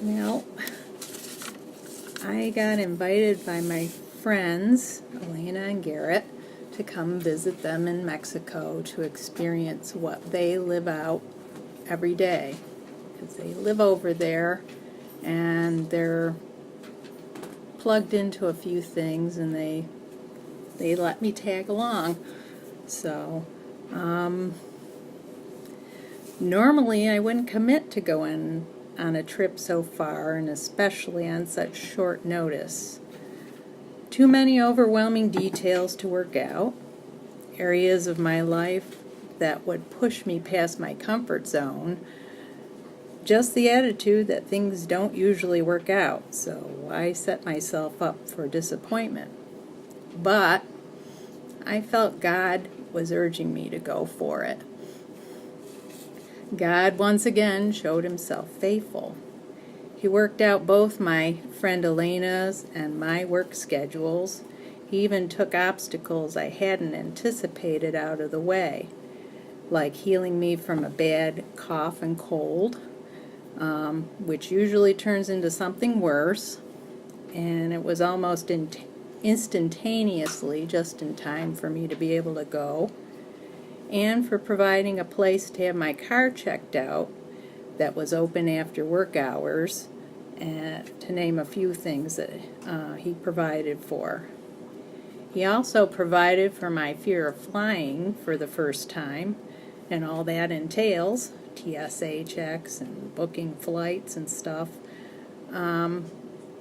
Well, I got invited by my friends, Elena and Garrett, to come visit them in Mexico to experience what they live out every day. Because they live over there and they're plugged into a few things, and they let me tag along. So, normally I wouldn't commit to going on a trip so far, and especially on such short notice. Too many overwhelming details to work out, areas of my life that would push me past my comfort zone, just the attitude that things don't usually work out, so I set myself up for disappointment. But I felt God was urging me to go for it. God once again showed himself faithful. He worked out both my friend Elena's and my work schedules. He even took obstacles I hadn't anticipated out of the way, like healing me from a bad cough and cold, which usually turns into something worse, and it was almost instantaneously just in time for me to be able to go, and for providing a place to have my car checked out that was open after work hours, and to name a few things that he provided for. He also provided for my fear of flying for the first time, and all that entails, TSA checks and booking flights and stuff,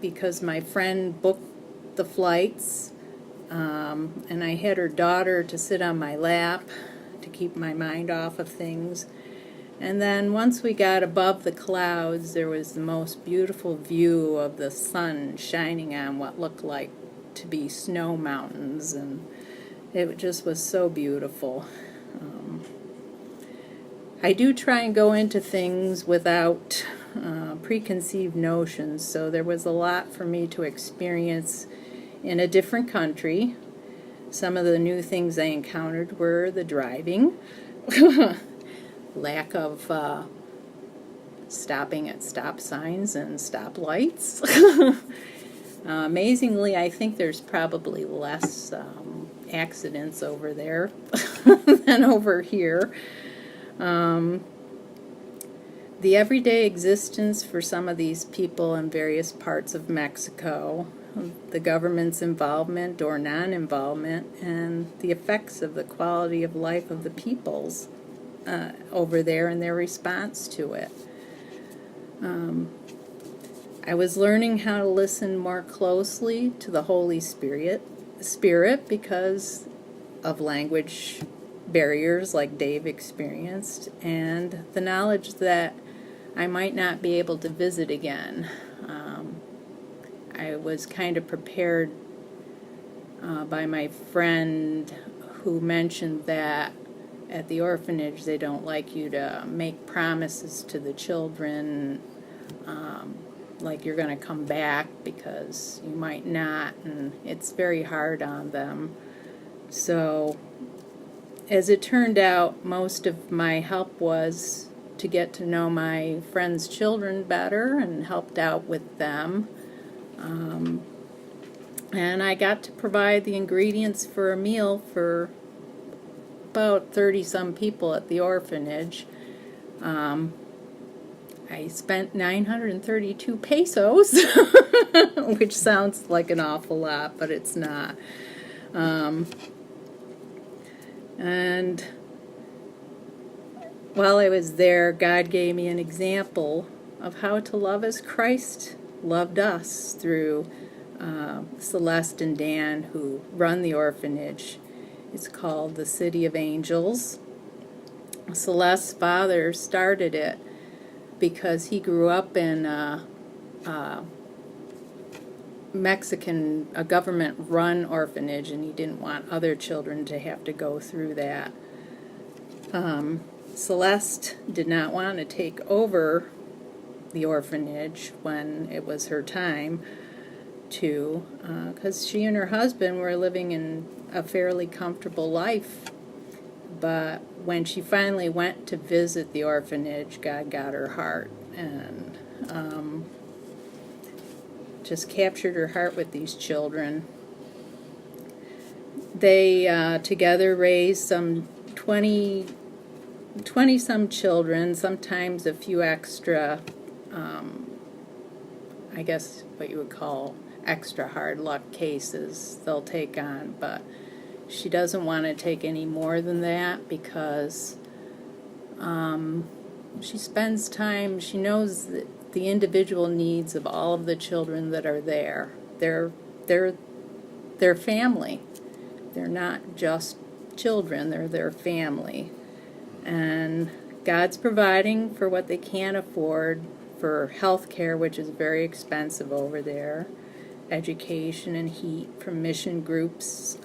because my friend booked the flights, and I had her daughter to sit on my lap to keep my mind off of things. And then once we got above the clouds, there was the most beautiful view of the sun shining on what looked like to be snow mountains, and it just was so beautiful. I do try and go into things without preconceived notions, so there was a lot for me to experience in a different country. Some of the new things I encountered were the driving, lack of stopping at stop signs and stop lights. Amazingly, I think there's probably less accidents over there than over here. The everyday existence for some of these people in various parts of Mexico, the government's involvement or non-involvement, and the effects of the quality of life of the peoples over there and their response to it. I was learning how to listen more closely to the Holy Spirit because of language barriers like Dave experienced, and the knowledge that I might not be able to visit again. I was kind of prepared by my friend who mentioned that at the orphanage they don't like you to make promises to the children, like you're going to come back, because you might not, and it's very hard on them. So as it turned out, most of my help was to get to know my friends' children better and helped out with them. And I got to provide the ingredients for a meal for about 30-some people at the orphanage. I spent 932 pesos, which sounds like an awful lot, but it's not. And while I was there, God gave me an example of how to love as Christ loved us through Celeste and Dan, who run the orphanage. It's called the City of Angels. Celeste's father started it because he grew up in a government-run orphanage, and he didn't want other children to have to go through that. Celeste did not want to take over the orphanage when it was her time to, because she and her husband were living in a fairly comfortable life. But when she finally went to visit the orphanage, God got her heart, and just captured her heart with these children. They together raised some 20 some children, sometimes a few extra, I guess what you would call extra hard luck cases they'll take on, but she doesn't want to take any more than that because she spends time, she knows that the individual needs of all of the children that are there. They're family. They're not just children, they're their family. And God's providing for what they can't afford, for health care, which is very expensive over there, education and heat from mission groups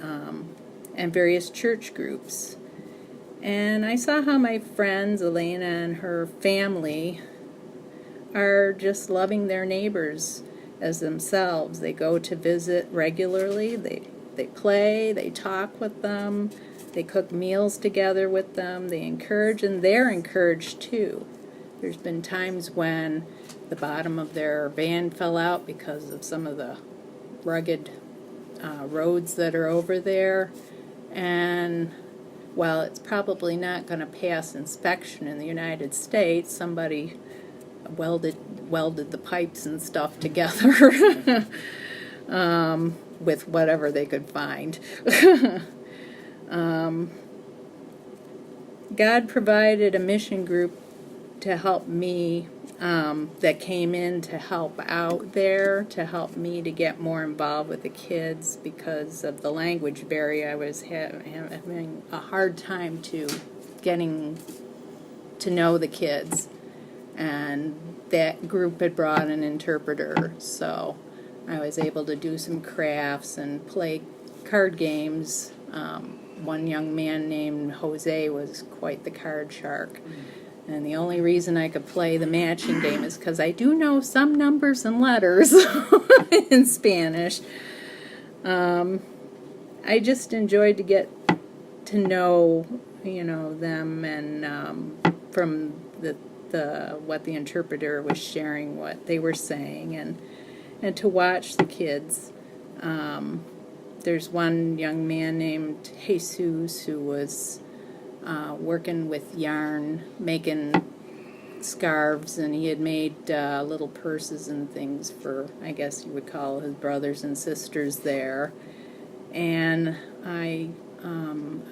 and various church groups. And I saw how my friends, Elena and her family, are just loving their neighbors as themselves. They go to visit regularly, they play, they talk with them, they cook meals together with them, they encourage, and they're encouraged too. There's been times when the bottom of their van fell out because of some of the rugged roads that are over there, and while it's probably not going to pass inspection in the United States, somebody welded the pipes and stuff together with whatever they could find. God provided a mission group to help me, that came in to help out there, to help me to get more involved with the kids because of the language barrier. I was having a hard time getting to know the kids, and that group had brought an interpreter, so I was able to do some crafts and play card games. One young man named Jose was quite the card shark. And the only reason I could play the matching game is because I do know some numbers and letters in Spanish. I just enjoyed to get to know, them, and from what the interpreter was sharing, what they were saying, and to watch the kids. There's one young man named Jesus who was working with yarn, making scarves, and he had made little purses and things for, I guess you would call his brothers and sisters there. And a young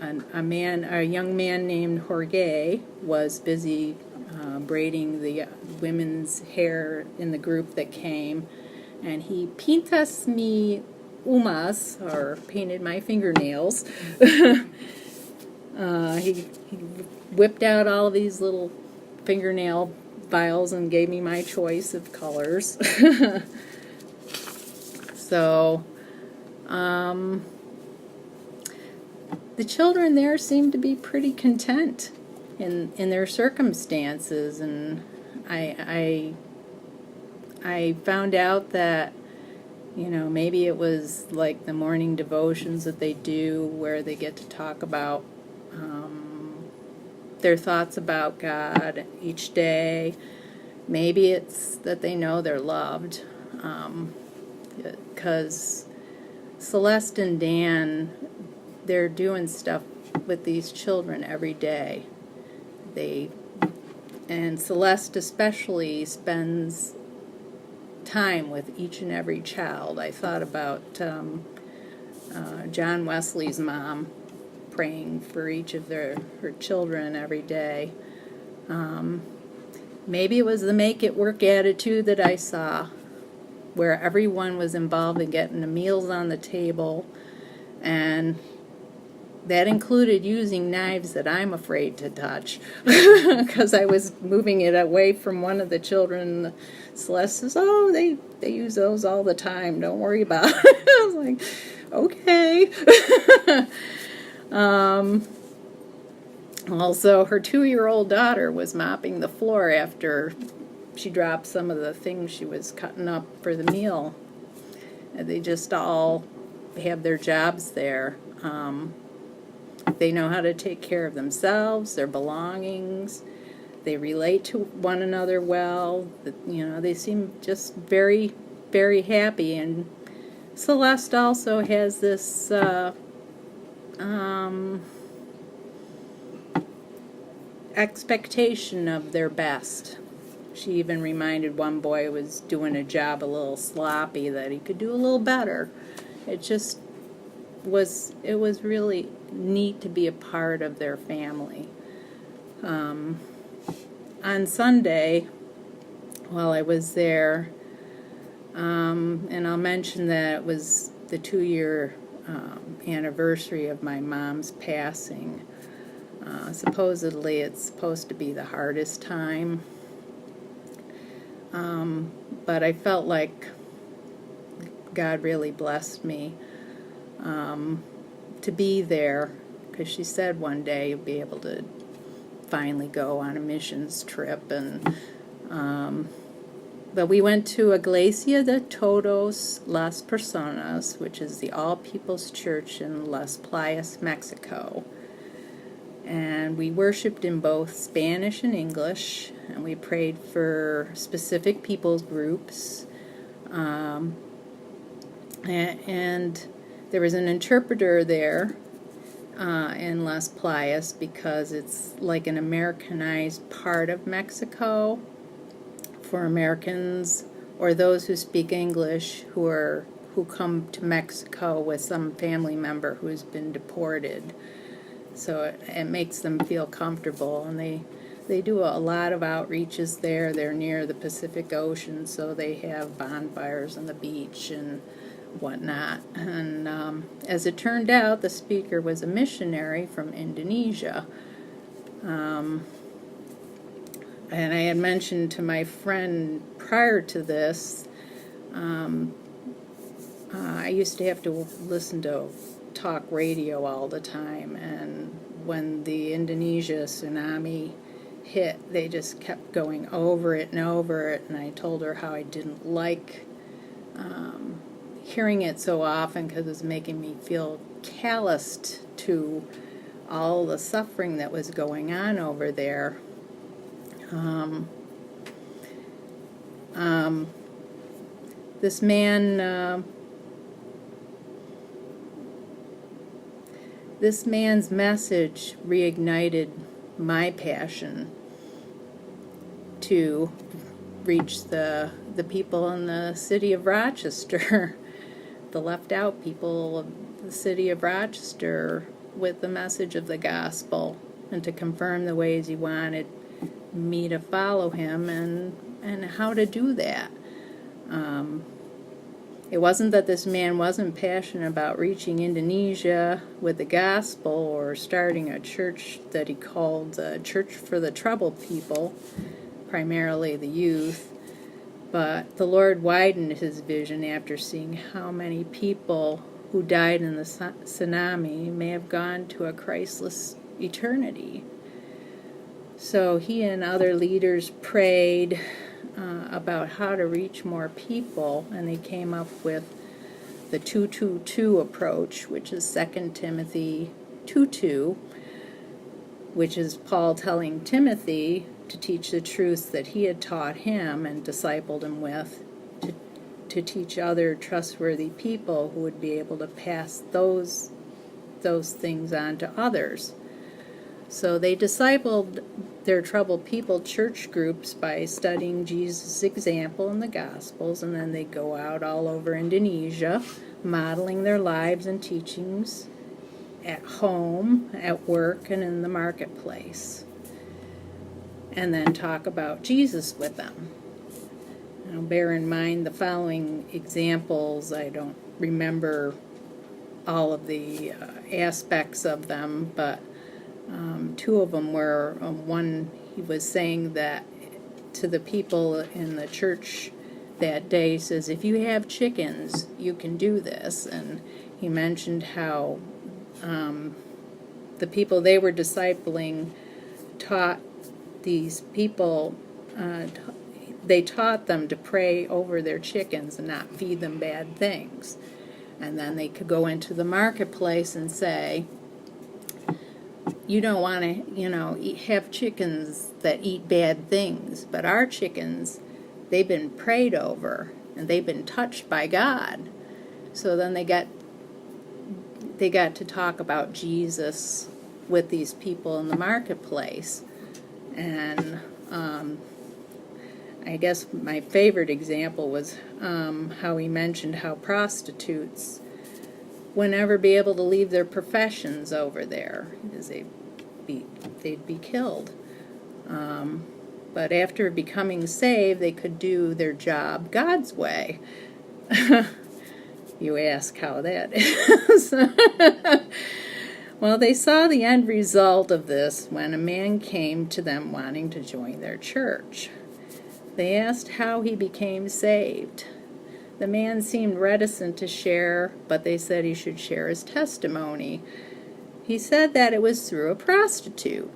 man named Jorge was busy braiding the women's hair in the group that came, and he pintas mi umas, or painted my fingernails. He whipped out all of these little fingernail files and gave me my choice of colors. So, the children there seemed to be pretty content in their circumstances, and I found out that maybe it was like the morning devotions that they do where they get to talk about their thoughts about God each day. Maybe it's that they know they're loved, because Celeste and Dan, they're doing stuff with these children every day. And Celeste especially spends time with each and every child. I thought about John Wesley's mom praying for each of her children every day. Maybe it was the make it work attitude that I saw, where everyone was involved in getting the meals on the table, and that included using knives that I'm afraid to touch because I was moving it away from one of the children. Celeste says, "Oh, they use those all the time. Don't worry about it." I was like, okay. Also, her 2-year-old daughter was mopping the floor after she dropped some of the things she was cutting up for the meal. And they just all have their jobs there. They know how to take care of themselves, their belongings. They relate to one another well. They seem just very very happy. And Celeste also has this expectation of their best. She even reminded one boy who was doing a job a little sloppy that he could do a little better. It just was really neat to be a part of their family. On Sunday, while I was there, and I'll mention that it was the 2-year anniversary of my mom's passing. Supposedly it's supposed to be the hardest time, but I felt like God really blessed me to be there, because she said one day you'll be able to finally go on a missions trip. And but we went to Iglesia de Todos las Personas, which is the All People's Church in Las Playas, Mexico. And we worshiped in both Spanish and English, and we prayed for specific people's groups. And there was an interpreter there in Las Playas, because it's like an Americanized part of Mexico for Americans or those who speak English who come to Mexico with some family member who's been deported. So it makes them feel comfortable, and they do a lot of outreaches there. They're near the Pacific Ocean, so they have bonfires on the beach and whatnot. And as it turned out, the speaker was a missionary from Indonesia. And I had mentioned to my friend prior to this, I used to have to listen to talk radio all the time, and when the Indonesia tsunami hit, they just kept going over it and over it, and I told her how I didn't like hearing it so often, because it was making me feel calloused to all the suffering that was going on over there. This man's message reignited my passion to reach the people in the city of Rochester, the left out people of the city of Rochester, with the message of the gospel, and to confirm the ways he wanted me to follow him, and how to do that. It wasn't that this man wasn't passionate about reaching Indonesia with the gospel or starting a church that he called Church for the Troubled People, primarily the youth, but the Lord widened his vision after seeing how many people who died in the tsunami may have gone to a Christless eternity. So he and other leaders prayed about how to reach more people, and they came up with the 2-2-2 approach, which is 2 Timothy 2:2, which is Paul telling Timothy to teach the truths that he had taught him and discipled him with, to teach other trustworthy people who would be able to pass those things on to others. So they discipled their troubled people church groups by studying Jesus' example in the Gospels, and then they go out all over Indonesia, modeling their lives and teachings at home, at work, and in the marketplace. And then talk about Jesus with them. Now, bear in mind the following examples. I don't remember all of the aspects of them, but two of them were, one, he was saying that to the people in the church that day, says, if you have chickens, you can do this. And he mentioned how the people they were discipling taught these people, they taught them to pray over their chickens and not feed them bad things. And then they could go into the marketplace and say, you don't want to, have chickens that eat bad things, but our chickens, they've been prayed over, and they've been touched by God. So then they got to talk about Jesus with these people in the marketplace. And I guess my favorite example was how he mentioned how prostitutes would never be able to leave their professions over there, because they'd be killed. But after becoming saved, they could do their job God's way. You ask how that is. Well, they saw the end result of this when a man came to them wanting to join their church. They asked how he became saved. The man seemed reticent to share, but they said he should share his testimony. He said that it was through a prostitute.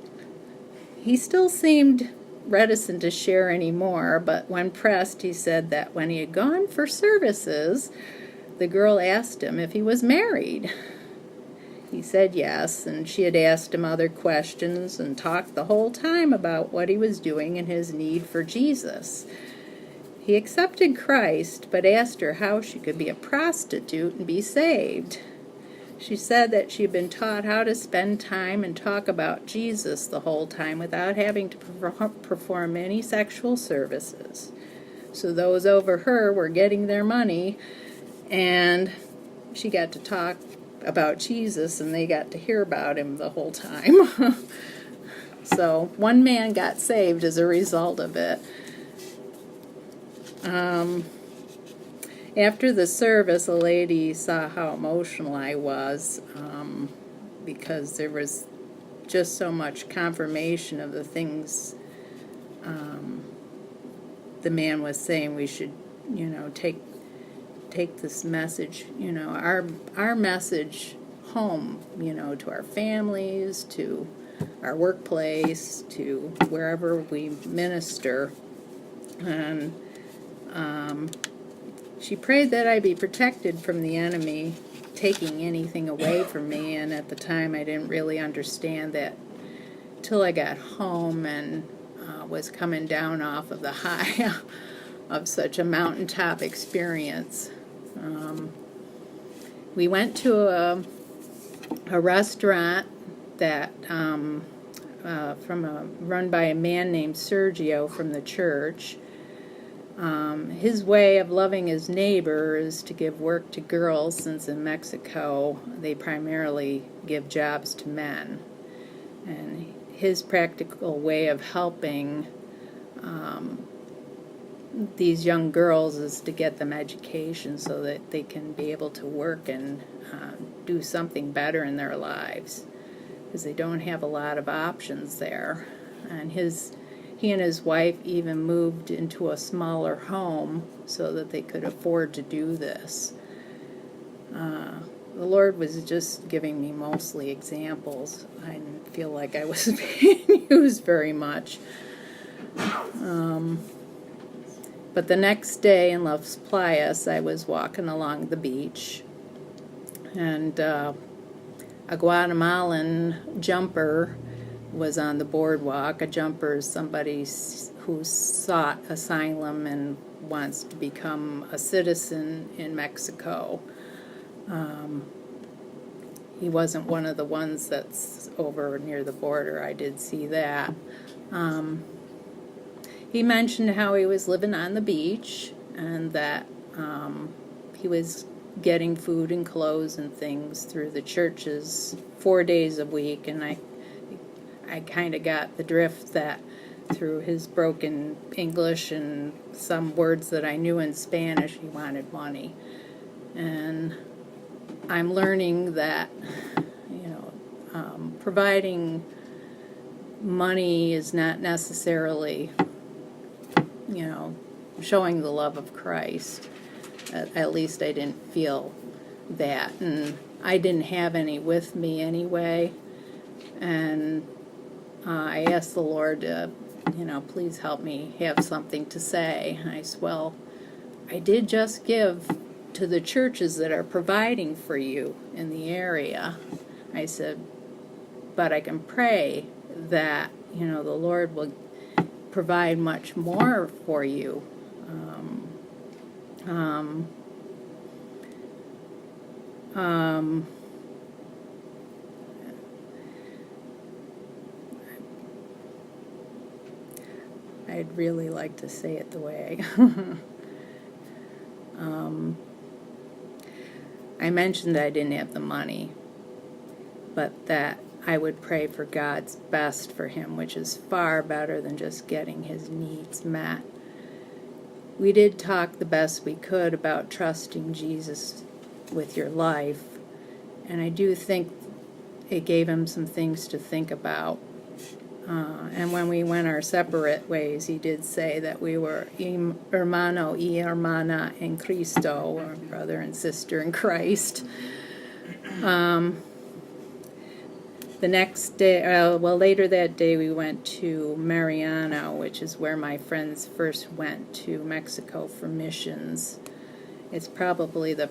He still seemed reticent to share any more, but when pressed, he said that when he had gone for services, the girl asked him if he was married. He said yes, and she had asked him other questions and talked the whole time about what he was doing and his need for Jesus. He accepted Christ, but asked her how she could be a prostitute and be saved. She said that she had been taught how to spend time and talk about Jesus the whole time without having to perform any sexual services. So those over her were getting their money, and she got to talk about Jesus, and they got to hear about him the whole time. So one man got saved as a result of it. After the service, a lady saw how emotional I was, because there was just so much confirmation of the things the man was saying. We should, take this message, our message home, to our families, to our workplace, to wherever we minister. And she prayed that I be protected from the enemy taking anything away from me, and at the time I didn't really understand that till I got home and was coming down off of the high of such a mountaintop experience. We went to a restaurant that run by a man named Sergio from the church. His way of loving his neighbor is to give work to girls, since in Mexico they primarily give jobs to men. And his practical way of helping these young girls is to get them education so that they can be able to work and do something better in their lives, because they don't have a lot of options there. And he and his wife even moved into a smaller home so that they could afford to do this. The Lord was just giving me mostly examples. I didn't feel like I was being used very much. But the next day in Las Playas, I was walking along the beach, and a Guatemalan jumper was on the boardwalk. A jumper is somebody who sought asylum and wants to become a citizen in Mexico. He wasn't one of the ones that's over near the border. I did see that. He mentioned how he was living on the beach, and that he was getting food and clothes and things through the churches 4 days a week, and I kind of got the drift that through his broken English and some words that I knew in Spanish, he wanted money. And I'm learning that, providing money is not necessarily, showing the love of Christ. At least I didn't feel that. And I didn't have any with me anyway. And I asked the Lord to, please help me have something to say. And I said, well, I did just give to the churches that are providing for you in the area. I said, but I can pray that, the Lord will provide much more for you. Um, um, I'd really like to say it the way I mentioned that I didn't have the money, but that I would pray for God's best for him, which is far better than just getting his needs met. We did talk the best we could about trusting Jesus with your life, and I do think it gave him some things to think about. And when we went our separate ways, he did say that we were hermano y hermana en Cristo, or brother and sister in Christ. The next day, later that day, we went to Mariano, which is where my friends first went to Mexico for missions. It's probably the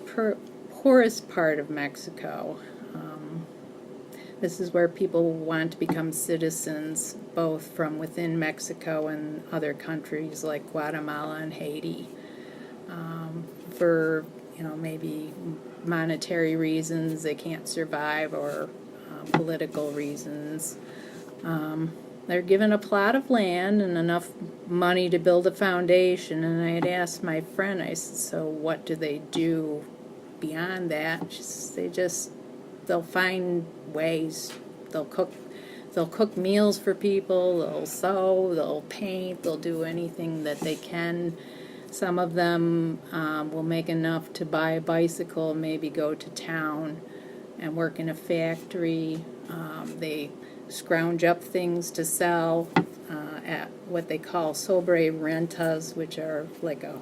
poorest part of Mexico. This is where people want to become citizens, both from within Mexico and other countries like Guatemala and Haiti, for maybe monetary reasons they can't survive, or political reasons. They're given a plot of land and enough money to build a foundation, and I had asked my friend, I said, so what do they do beyond that? They'll find ways. They'll cook meals for people, they'll sew, they'll paint, they'll do anything that they can. Some of them will make enough to buy a bicycle, maybe go to town and work in a factory. They scrounge up things to sell at what they call sobre rentas, which are like a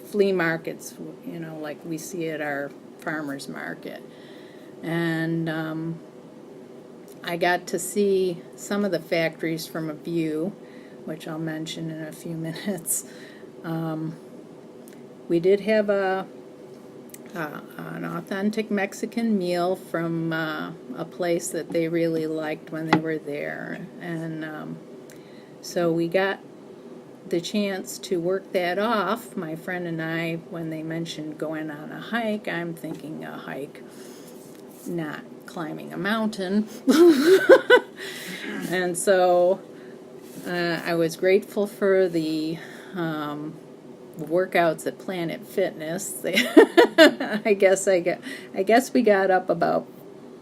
flea markets, like we see at our farmers market. And I got to see some of the factories from a view, which I'll mention in a few minutes. We did have an authentic Mexican meal from a place that they really liked when they were there, and so we got the chance to work that off. My friend and I, when they mentioned going on a hike, I'm thinking a hike, not climbing a mountain. And so I was grateful for the workouts at Planet Fitness. I guess we got up about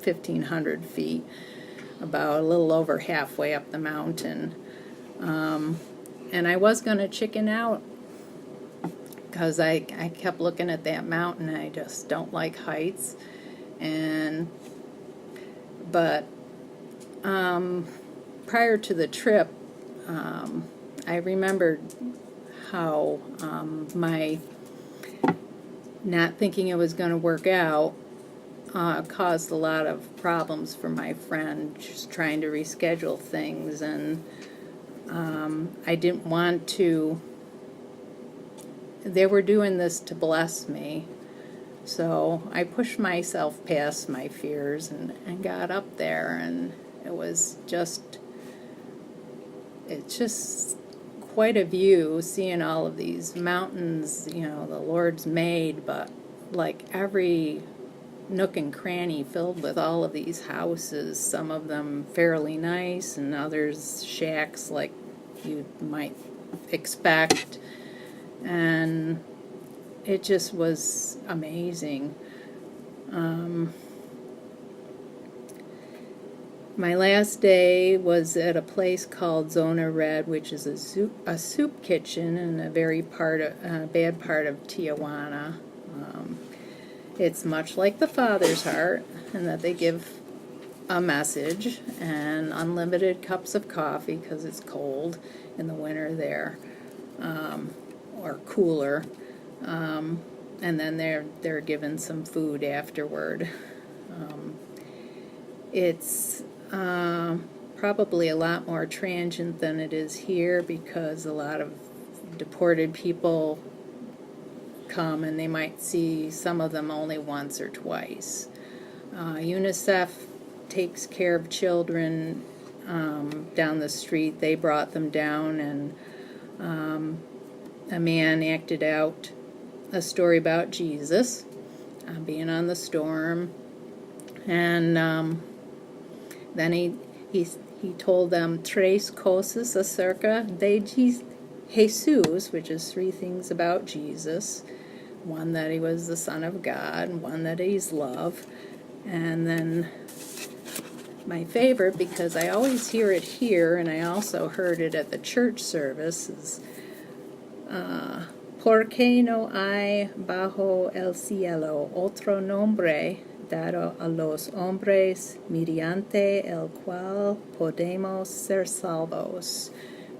1,500 feet, about a little over halfway up the mountain. And I was going to chicken out because I kept looking at that mountain. I just don't like heights. But prior to the trip, I remembered how my not thinking it was going to work out caused a lot of problems for my friend, just trying to reschedule things, and I didn't want to. They were doing this to bless me, so I pushed myself past my fears and got up there, and it's just quite a view, seeing all of these mountains, the Lord's made, but like every nook and cranny filled with all of these houses, some of them fairly nice and others shacks like you might expect, and it just was amazing. My last day was at a place called Zona Red, which is a soup kitchen in a very bad part of Tijuana. It's much like the Father's Heart, in that they give a message and unlimited cups of coffee because it's cold in the winter there, or cooler. And then they're given some food afterward. It's probably a lot more transient than it is here, because a lot of deported people come and they might see some of them only once or twice. UNICEF takes care of children down the street. They brought them down, and a man acted out a story about Jesus being on the storm, and then he told them tres cosas acerca de Jesus, which is 3 things about Jesus. One, that he was the Son of God, and one, that he's love. And then my favorite, because I always hear it here, and I also heard it at the church service, is ¿Por qué no hay bajo el cielo otro nombre dado a los hombres mediante el cual podemos ser salvos?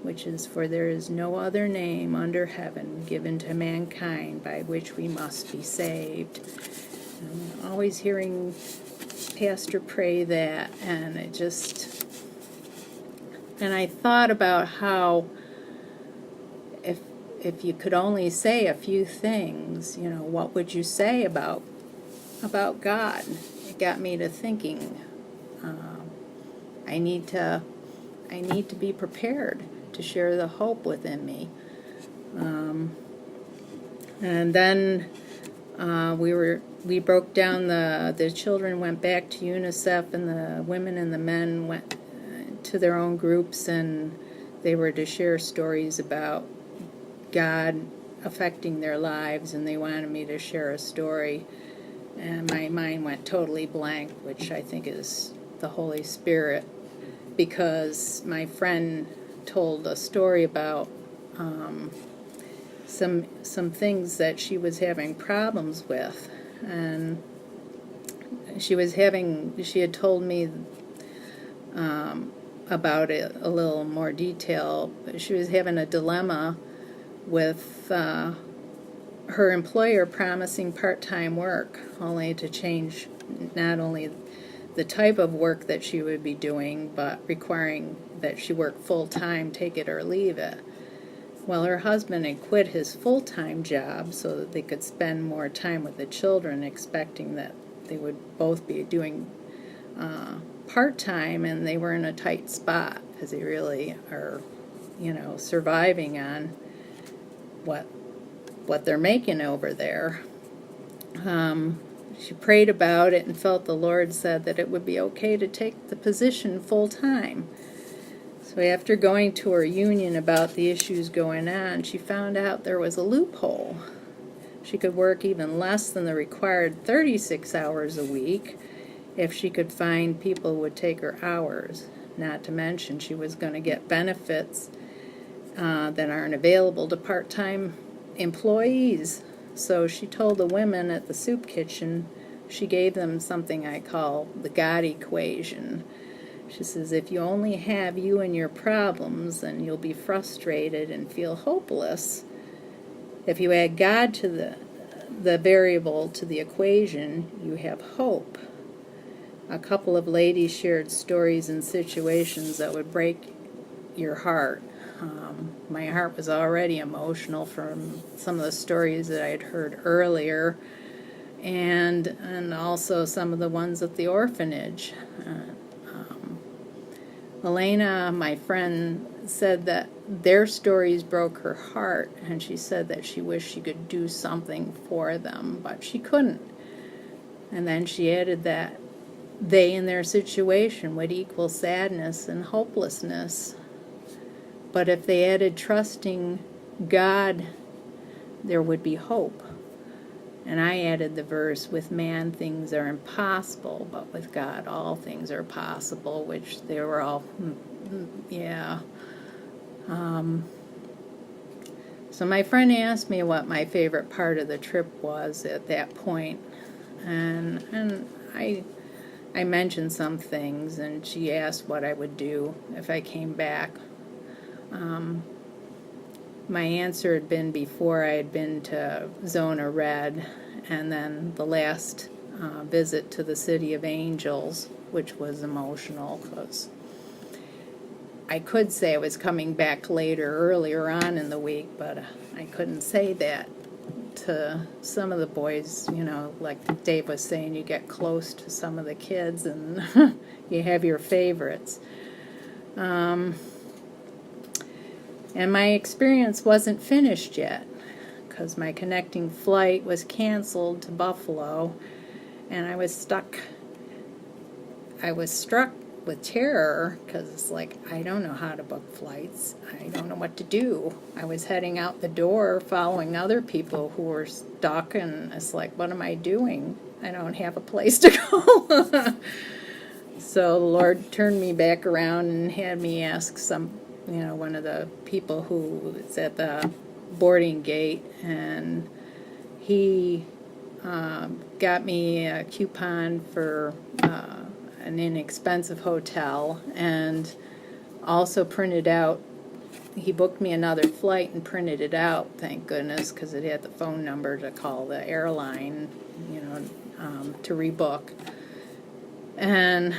Which is, for there is no other name under heaven given to mankind by which we must be saved. I'm always hearing Pastor pray that, and and I thought about how if you could only say a few things, what would you say about God? It got me to thinking. I need to be prepared to share the hope within me. And then we broke down the children went back to UNICEF, and the women and the men went to their own groups, and they were to share stories about God affecting their lives, and they wanted me to share a story, and my mind went totally blank, which I think is the Holy Spirit, because my friend told a story about some things that she was having problems with, and she had told me about it a little more detail. But she was having a dilemma with her employer promising part-time work, only to change not only the type of work that she would be doing, but requiring that she work full-time, take it or leave it. Well, her husband had quit his full-time job so that they could spend more time with the children, expecting that they would both be doing part-time, and they were in a tight spot because they really are, surviving on what they're making over there. She prayed about it and felt the Lord said that it would be okay to take the position full-time. So after going to her union about the issues going on, she found out there was a loophole. She could work even less than the required 36 hours a week if she could find people who would take her hours. Not to mention she was going to get benefits that aren't available to part-time employees. So she told the women at the soup kitchen, she gave them something I call the God equation. She says, if you only have you and your problems, then you'll be frustrated and feel hopeless. If you add God to the variable to the equation, you have hope. A couple of ladies shared stories and situations that would break your heart. My heart was already emotional from some of the stories that I had heard earlier, and also some of the ones at the orphanage. Elena, my friend, said that their stories broke her heart, and she said that she wished she could do something for them, but she couldn't. And then she added that they in their situation would equal sadness and hopelessness. But if they added trusting God, there would be hope. And I added the verse, with man things are impossible, but with God all things are possible, which they were all, yeah. So my friend asked me what my favorite part of the trip was at that point, and I mentioned some things, and she asked what I would do if I came back. My answer had been before I had been to Zona Red, and then the last visit to the City of Angels, which was emotional because I could say I was coming back earlier on in the week, but I couldn't say that to some of the boys. Like Dave was saying, you get close to some of the kids and you have your favorites. And my experience wasn't finished yet, because my connecting flight was canceled to Buffalo, and I was struck with terror, because it's like, I don't know how to book flights. I don't know what to do. I was heading out the door following other people who were stuck, and it's like, what am I doing? I don't have a place to go. So the Lord turned me back around and had me ask one of the people who was at the boarding gate, and he got me a coupon for an inexpensive hotel, and also printed out, he booked me another flight and printed it out, thank goodness, because it had the phone number to call the airline, to rebook. And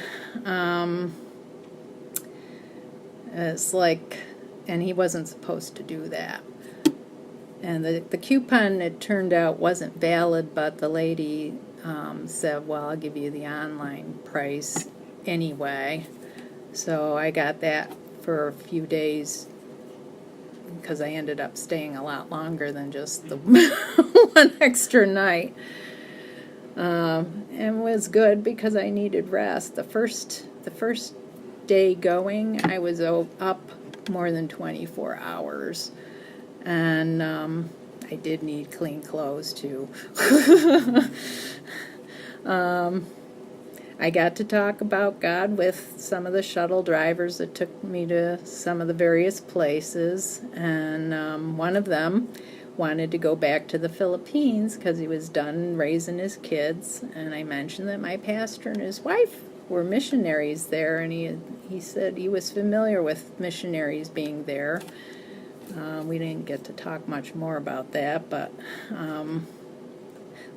it's like, and he wasn't supposed to do that. And the coupon, it turned out, wasn't valid, but the lady said, well, I'll give you the online price anyway. So I got that for a few days, because I ended up staying a lot longer than just the one extra night. And was good because I needed rest. The first day going, I was up more than 24 hours. And I did need clean clothes, too. I got to talk about God with some of the shuttle drivers that took me to some of the various places. And one of them wanted to go back to the Philippines because he was done raising his kids. And I mentioned that my pastor and his wife were missionaries there. And he said he was familiar with missionaries being there. We didn't get to talk much more about that, but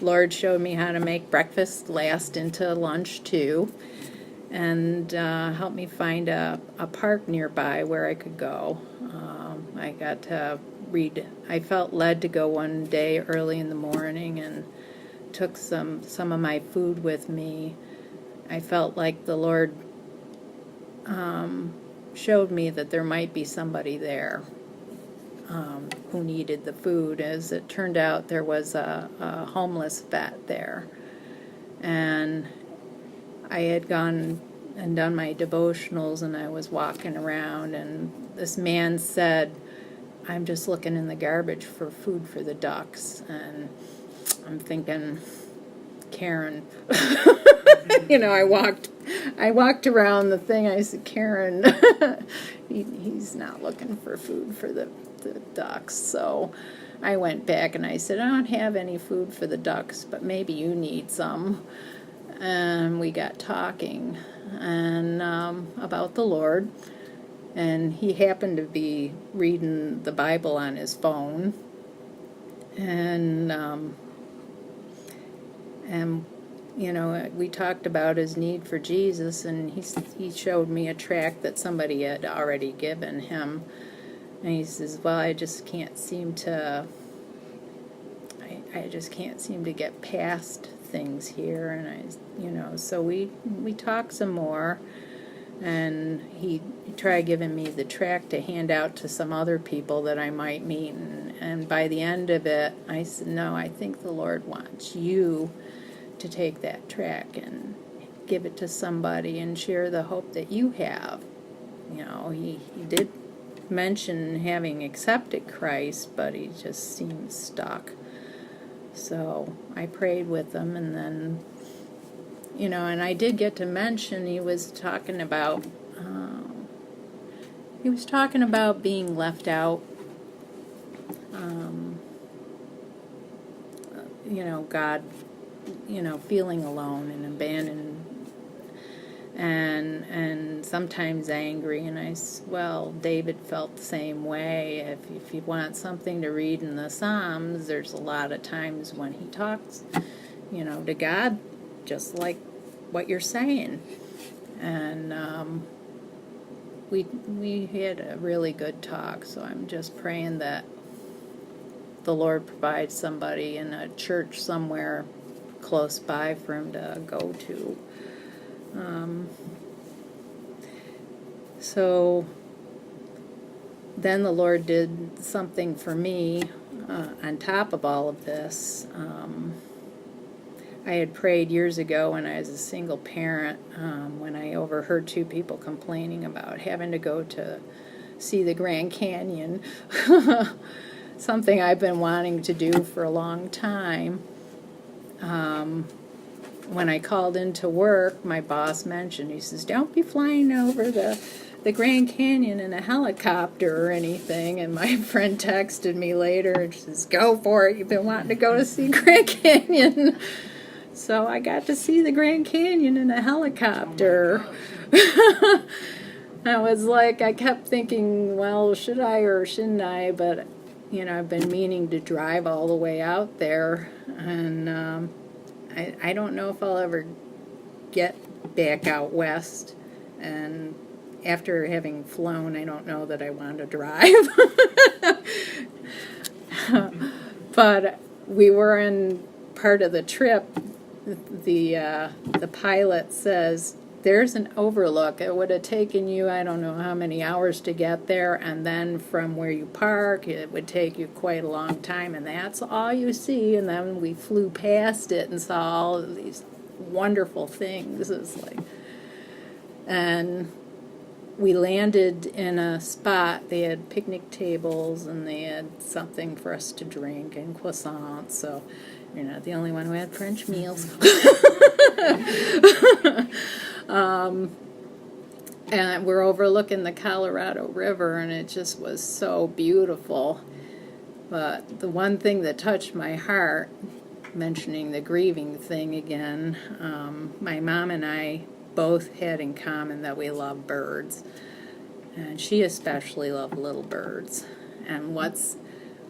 Lord showed me how to make breakfast last into lunch too, and helped me find a park nearby where I could go. I got to read. I felt led to go one day early in the morning and took some of my food with me. I felt like the Lord showed me that there might be somebody there who needed the food. As it turned out, there was a homeless vet there. And I had gone and done my devotionals, and I was walking around, and this man said, I'm just looking in the garbage for food for the ducks. And I'm thinking, Karen. I walked around the thing. I said, Karen, he's not looking for food for the ducks. So I went back and I said, I don't have any food for the ducks, but maybe you need some. And we got talking and about the Lord. And he happened to be reading the Bible on his phone. And we talked about his need for Jesus, and he showed me a tract that somebody had already given him. And he says, well, I just can't seem to get past things here. And so we talked some more, and he tried giving me the tract to hand out to some other people that I might meet. And by the end of it, I said, no, I think the Lord wants you to take that tract and give it to somebody and share the hope that you have. He did mention having accepted Christ, but he just seemed stuck. So I prayed with him, and then, and I did get to mention he was talking about being left out. God, feeling alone and abandoned, and sometimes angry. And I said, well, David felt the same way. If you want something to read in the Psalms, there's a lot of times when he talks, to God, just like what you're saying. And we had a really good talk. So I'm just praying that the Lord provides somebody in a church somewhere close by for him to go to. So then the Lord did something for me. on top of all of this, I had prayed years ago when I was a single parent, when I overheard two people complaining about having to go to see the Grand Canyon, something I've been wanting to do for a long time. When I called into work, my boss mentioned, he says, don't be flying over the Grand Canyon in a helicopter or anything. And my friend texted me later and she says, go for it, you've been wanting to go to see Grand Canyon. So I got to see the Grand Canyon in a helicopter. I was like, I kept thinking, well, should I or shouldn't I? But, you know, I've been meaning to drive all the way out there. And I don't know if I'll ever get back out west. And after having flown, I don't know that I want to drive. But we were in part of the trip. The pilot says, there's an overlook. It would have taken you, I don't know how many hours to get there, and then from where you park, it would take you quite a long time, and that's all you see. And then we flew past it and saw all of these wonderful things. It's like, and we landed in a spot. They had picnic tables, and they had something for us to drink and croissants, so you're not the only one who had French meals. And we're overlooking the Colorado River, and it just was so beautiful. But the one thing that touched my heart, mentioning the grieving thing again, my mom and I both had in common that we love birds. And she especially loved little birds. And what's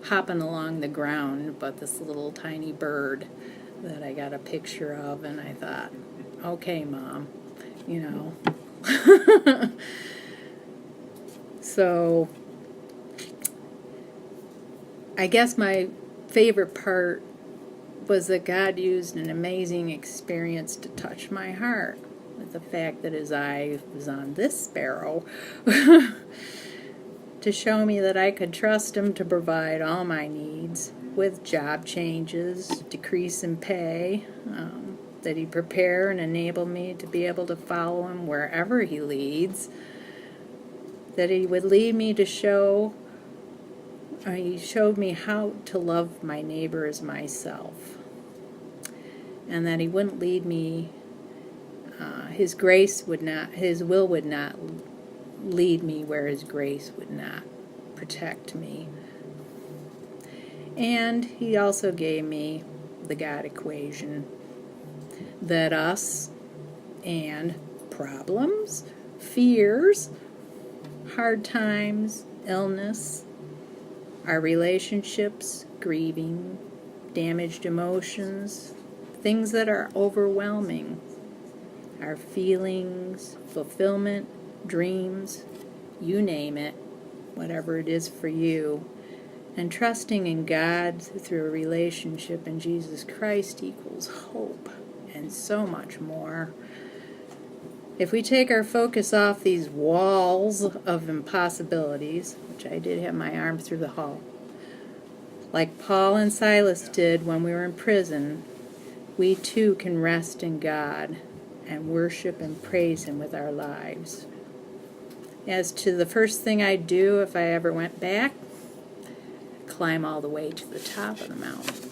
hopping along the ground but this little tiny bird that I got a picture of, and I thought, okay, Mom, you know. So I guess my favorite part was that God used an amazing experience to touch my heart with the fact that his eye was on this sparrow to show me that I could trust him to provide all my needs with job changes, decrease in pay, that he'd prepare and enable me to be able to follow him wherever he leads, that he would lead me to he showed me how to love my neighbor as myself, and that he wouldn't lead me, his will would not lead me where his grace would not protect me. And he also gave me the God equation, that us and problems, fears, hard times, illness, our relationships, grieving, damaged emotions, things that are overwhelming, our feelings, fulfillment, dreams, you name it, whatever it is for you. And trusting in God through a relationship in Jesus Christ equals hope and so much more. If we take our focus off these walls of impossibilities, which I did have my arm through the hall, like Paul and Silas did when we were in prison, we too can rest in God and worship and praise him with our lives. As to the first thing I'd do if I ever went back, climb all the way to the top of the mountain.